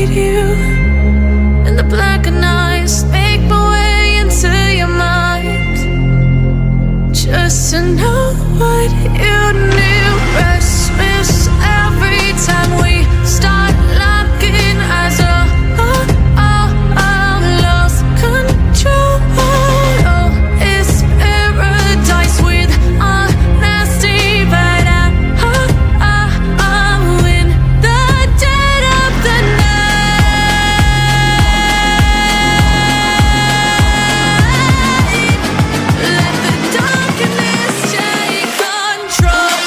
need you. And the blackened eyes make my way into your mind, just to know what you knew. Restless every time we start locking eyes. Lost control. Oh, it's paradise with honesty, but I'm in the dead of the night. Let the darkness take control.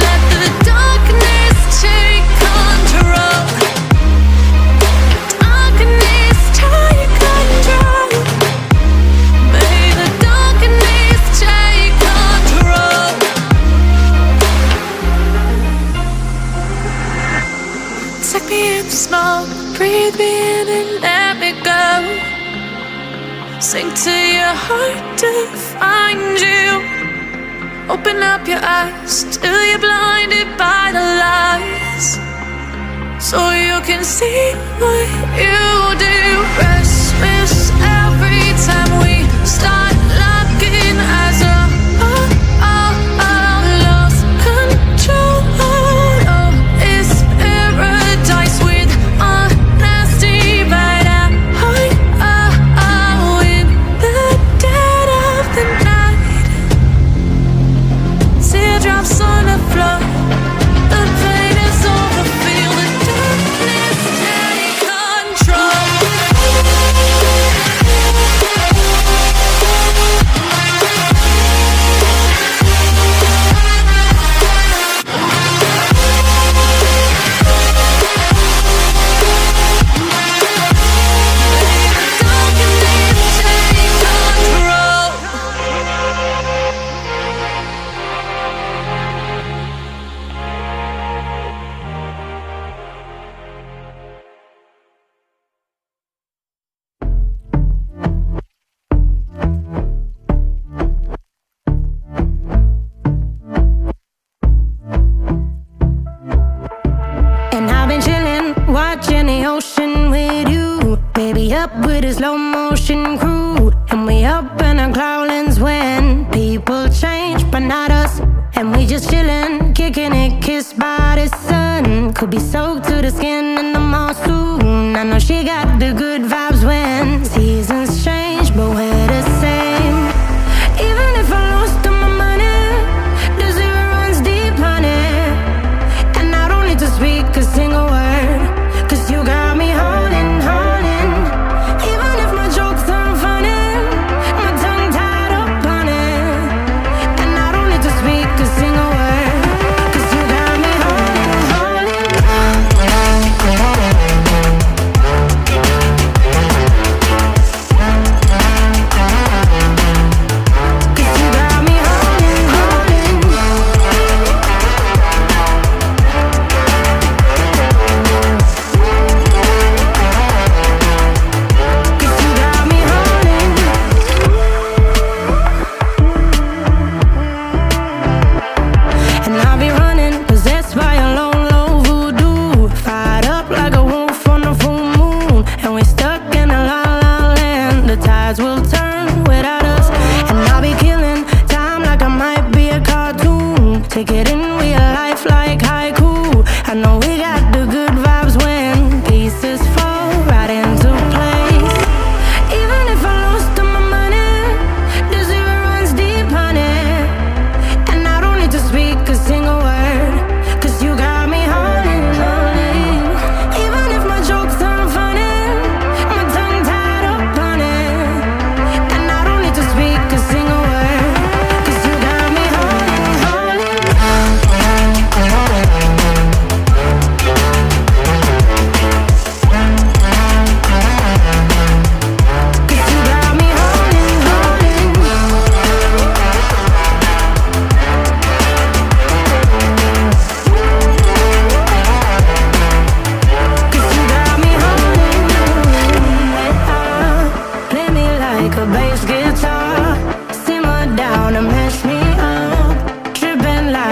Let the darkness take control. Darkness take control. May the darkness take control. Take me in the smoke, breathe me in and let me go. Sink to your heart to find you. Open up your eyes till you're blinded by the lies, so you can see what you do. Restless every time we start locking eyes. Lost control. Oh, it's paradise with honesty, but I'm in the dead of the night. Teardrops on the floor. The pain is over. Feel the darkness take control. And I've been chillin', watching the ocean with you. Baby, up with a slow motion crew. And we up in our cloudlands when people change, but not us. And we just chillin', kicking it, kissed by the sun. Could be soaked to the skin in the monsoon. I know she got the good vibes when seasons change, but we're the same. Even if I lost all my money, the zero runs deep, honey. And I don't need to speak a single word, 'cause you got me holding, holding. Even if my jokes aren't funny, my tongue tied up on it. And I don't need to speak a single word, 'cause you got me holding, holding.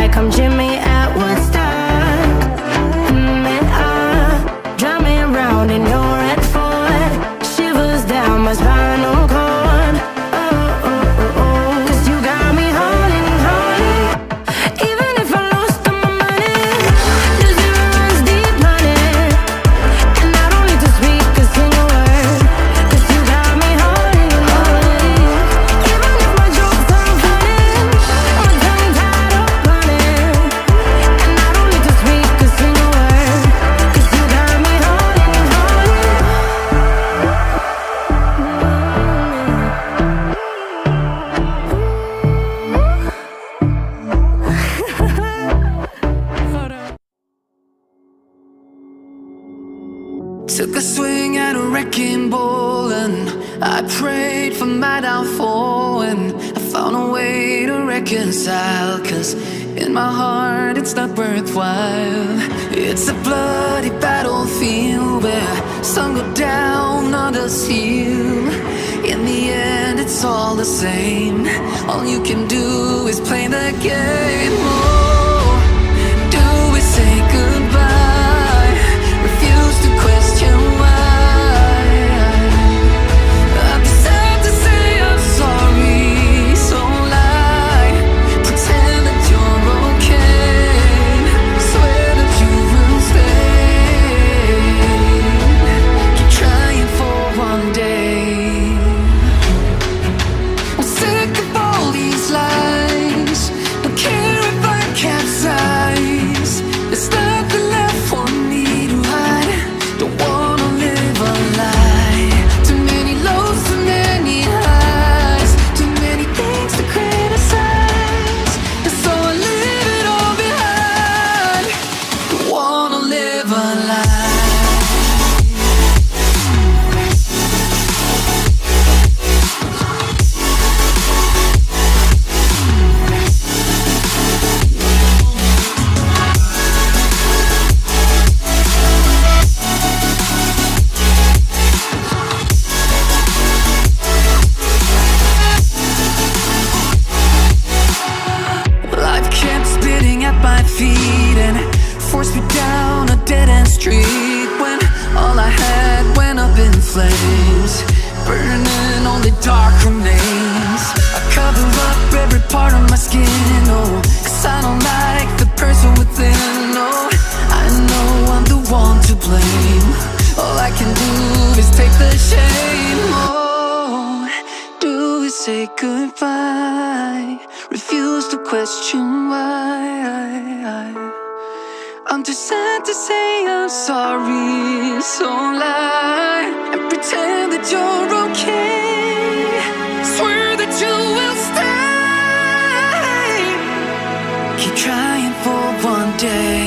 like I'm Jimmy at Woodstock. Drive me around in your red Ford, shivers down my spinal cord. Oh, oh, oh, oh. 'Cause you got me holding, holding. Even if I lost all my money, the zero runs deep money. And I don't need to speak a single word, 'cause you got me holding, holding. Even if my jokes sound funny, my tongue tied up on it. And I don't need to speak a single word, 'cause you got me holding, holding. Took a swing at a wrecking ball and I prayed for my downfall, and I found a way to reconcile, 'cause in my heart it's not worthwhile. It's a bloody battlefield where some go down, others heal. In the end it's all the same. All you can do is play the game. Oh, do we say goodbye? Refuse to question why. I'd be sad to say I'm sorry, so lie. Pretend that you're okay. Swear that you will stay. Keep trying for one day. I'm sick of all these lies. Don't care if I capsize. There's nothing left for me to hide. Don't wanna live a lie. Too many lows, too many highs. Too many things to criticize. And so I leave it all behind. Don't wanna live a lie. Life kept spitting at my feet and forced me down a dead-end street, when all I had went up in flames, burning only dark remains. I cover up every part of my skin, oh, 'cause I don't like the person within. Oh, I know I'm the one to blame. All I can do is take the shame. Oh, do we say goodbye? Refuse to question why. I'm too sad to say I'm sorry, so lie and pretend that you're okay. Swear that you will stay. Keep trying for one day.